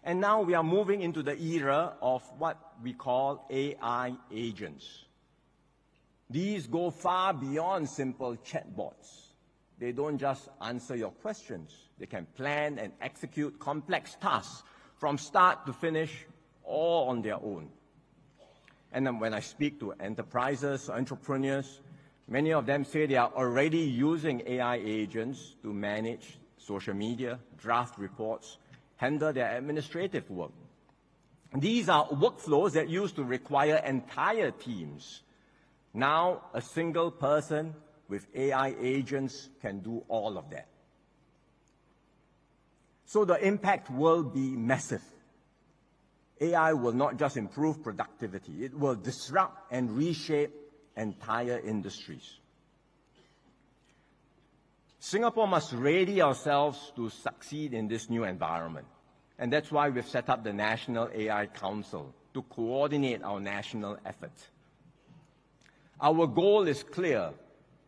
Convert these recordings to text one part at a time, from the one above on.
And now we are moving into the era of what we call AI agents. These go far beyond simple chatbots. They don't just answer your questions. They can plan and execute complex tasks from start to finish, all on their own. And then when I speak to enterprises, entrepreneurs, many of them say they are already using AI agents to manage social media, draft reports, handle their administrative work. These are workflows that used to require entire teams. Now, a single person with AI agents can do all of that. So the impact will be massive. AI will not just improve productivity, it will disrupt and reshape entire industries. Singapore must ready ourselves to succeed in this new environment. And that's why we've set up the National AI Council to coordinate our national efforts. Our goal is clear: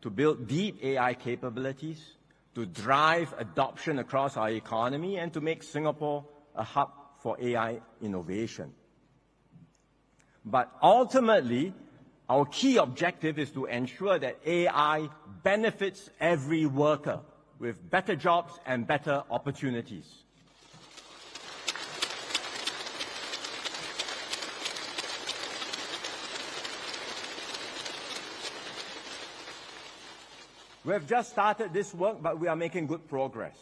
to build deep AI capabilities, to drive adoption across our economy, and to make Singapore a hub for AI innovation. But ultimately, our key objective is to ensure that AI benefits every worker with better jobs and better opportunities. We have just started this work, but we are making good progress.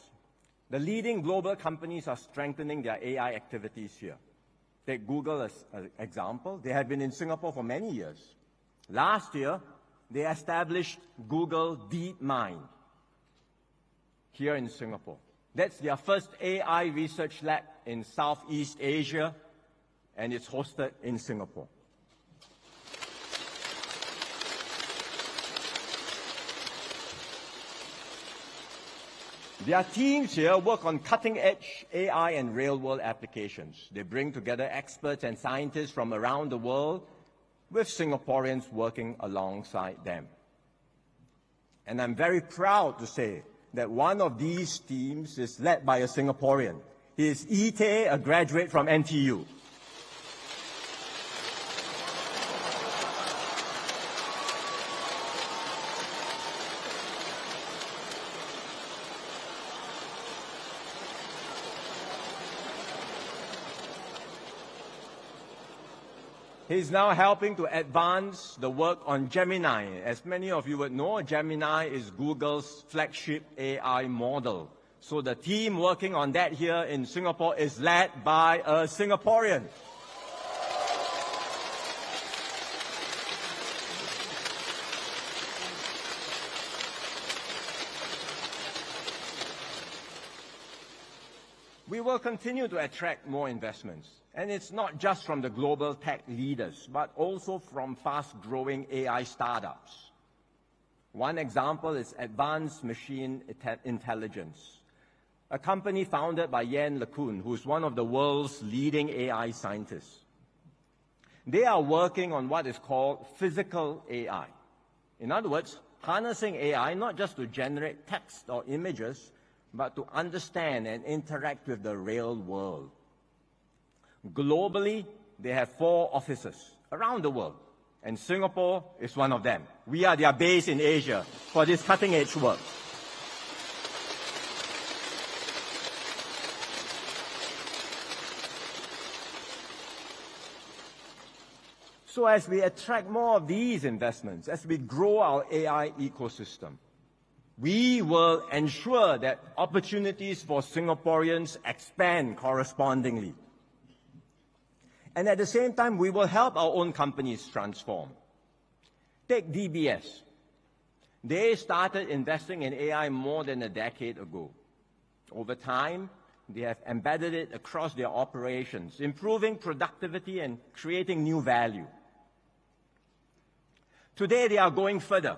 The leading global companies are strengthening their AI activities here. Take Google as an example. They have been in Singapore for many years. Last year, they established Google DeepMind here in Singapore. That's their first AI research lab in Southeast Asia, and it's hosted in Singapore. Their teams here work on cutting-edge AI and real-world applications. They bring together experts and scientists from around the world with Singaporeans working alongside them. And I'm very proud to say that one of these teams is led by a Singaporean. He is Ite, a graduate from NTU. He's now helping to advance the work on Gemini. As many of you would know, Gemini is Google's flagship AI model. So the team working on that here in Singapore is led by a Singaporean. We will continue to attract more investments. And it's not just from the global tech leaders, but also from fast-growing AI startups. One example is Advanced Machine Intelligence, a company founded by Yann LeCun, who's one of the world's leading AI scientists. They are working on what is called physical AI. In other words, harnessing AI not just to generate text or images, but to understand and interact with the real world. Globally, they have 4 offices around the world, and Singapore is one of them. We are their base in Asia for this cutting-edge work. So as we attract more of these investments, as we grow our AI ecosystem, we will ensure that opportunities for Singaporeans expand correspondingly. And at the same time, we will help our own companies transform. Take DBS. They started investing in AI more than a decade ago. Over time, they have embedded it across their operations, improving productivity and creating new value. Today, they are going further.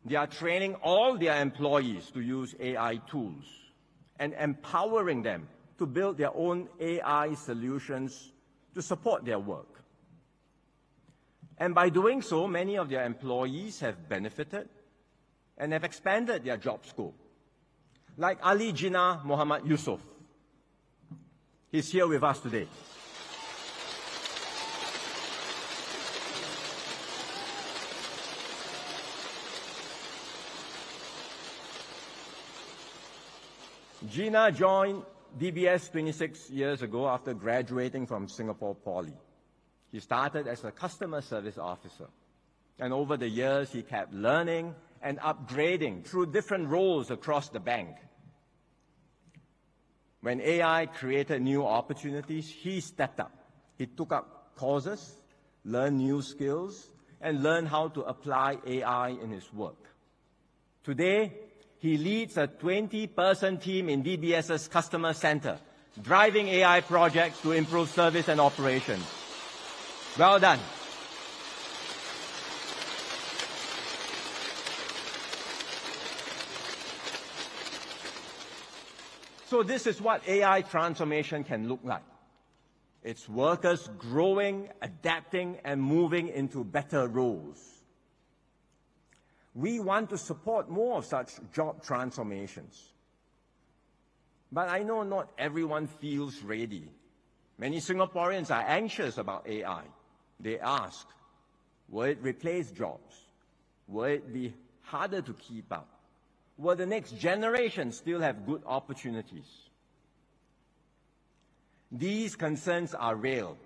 They are training all their employees to use AI tools and empowering them to build their own AI solutions to support their work. And by doing so, many of their employees have benefited and have expanded their job scope. Like Ali Jinnah Muhammad Yusuf. He's here with us today. Gina joined DBS 26 years ago after graduating from Singapore Poly. He started as a customer service officer, and over the years he kept learning and upgrading through different roles across the bank. When AI created new opportunities, he stepped up. He took up courses, learned new skills, and learned how to apply AI in his work. Today, he leads a 20-person team in DBS's customer center, driving AI projects to improve service and operations. Well done. So this is what AI transformation can look like. It's workers growing, adapting, and moving into better roles. We want to support more of such job transformations. But I know not everyone feels ready. Many Singaporeans are anxious about AI. They ask, will it replace jobs? Will it be harder to keep up? Will the next generation still have good opportunities? These concerns are real.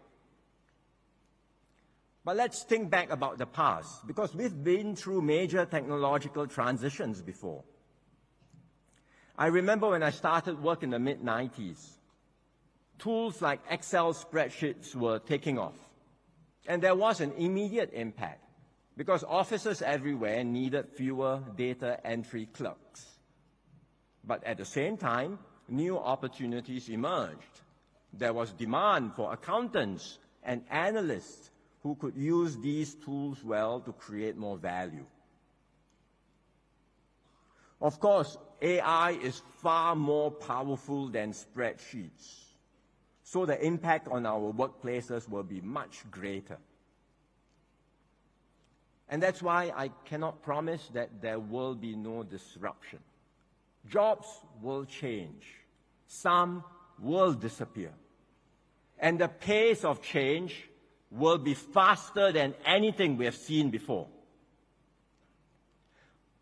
But let's think back about the past, because we've been through major technological transitions before. I remember when I started work in the mid-90s, tools like Excel spreadsheets were taking off. And there was an immediate impact, because offices everywhere needed fewer data entry clerks. But at the same time, new opportunities emerged. There was demand for accountants and analysts who could use these tools well to create more value. Of course, AI is far more powerful than spreadsheets, so the impact on our workplaces will be much greater. And that's why I cannot promise that there will be no disruption. Jobs will change. Some will disappear. And the pace of change will be faster than anything we have seen before.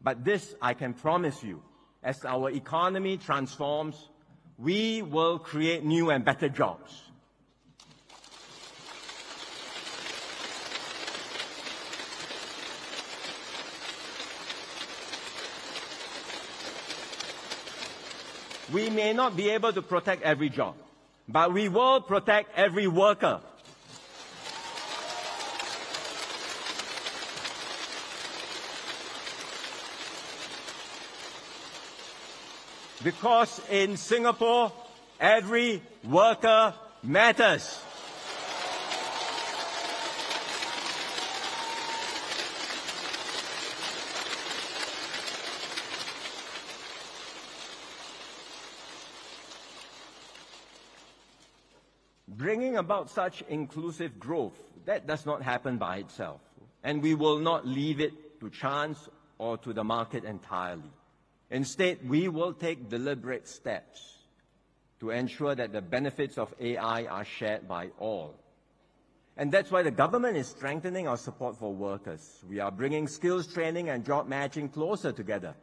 But this I can promise you, as our economy transforms, we will create new and better jobs. We may not be able to protect every job, but we will protect every worker. Because in Singapore, every worker matters. Bringing about such inclusive growth, that does not happen by itself, and we will not leave it to chance or to the market entirely. Instead, we will take deliberate steps to ensure that the benefits of AI are shared by all. And that's why the government is strengthening our support for workers. We are bringing skills training and job matching closer together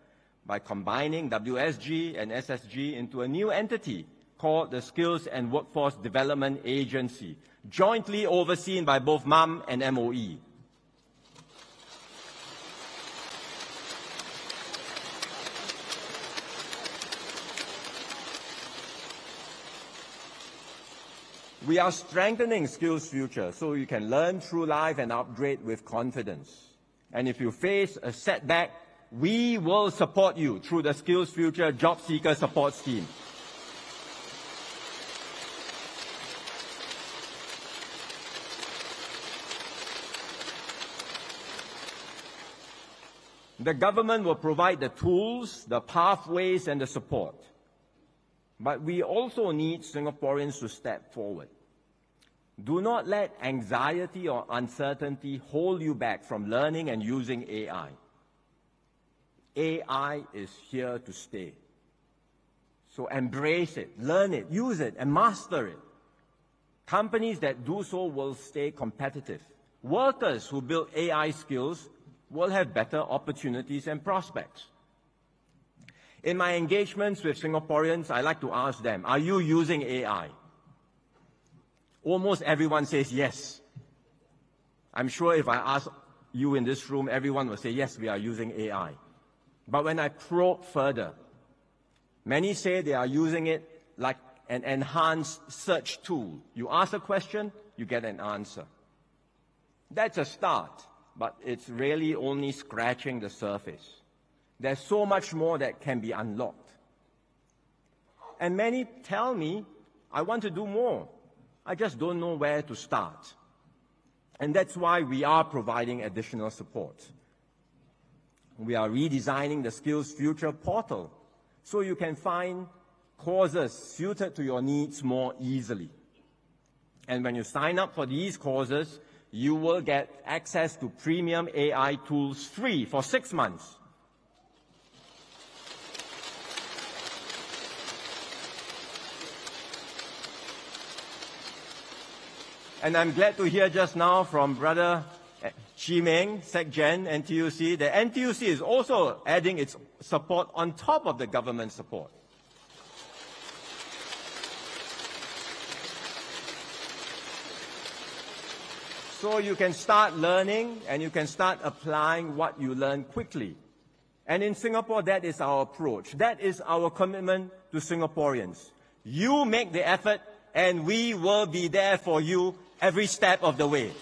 by combining WSG and SSG into a new entity called the Skills and Workforce Development Agency, jointly overseen by both MUM and MOE. We are strengthening Skills Future so you can learn through life and upgrade with confidence. And if you face a setback, we will support you through the Skills Future Job Seeker Support Scheme. The government will provide the tools, the pathways, and the support. But we also need Singaporeans to step forward. Do not let anxiety or uncertainty hold you back from learning and using AI. AI is here to stay. So embrace it, learn it, use it, and master it. Companies that do so will stay competitive. Workers who build AI skills will have better opportunities and prospects. In my engagements with Singaporeans, I like to ask them, are you using AI? Almost everyone says yes. I'm sure if I ask you in this room, everyone will say, yes, we are using AI. But when I probe further, many say they are using it like an enhanced search tool. You ask a question, you get an answer. That's a start, but it's really only scratching the surface. There's so much more that can be unlocked. And many tell me, I want to do more. I just don't know where to start. And that's why we are providing additional support. We are redesigning the Skills Future portal so you can find courses suited to your needs more easily. And when you sign up for these courses, you will get access to premium AI tools free for 6 months. And I'm glad to hear just now from Brother Chi Meng, SecGen, NTUC, that NTUC is also adding its support on top of the government support. So you can start learning and you can start applying what you learn quickly. And in Singapore, that is our approach. That is our commitment to Singaporeans. You make the effort and we will be there for you every step of the way.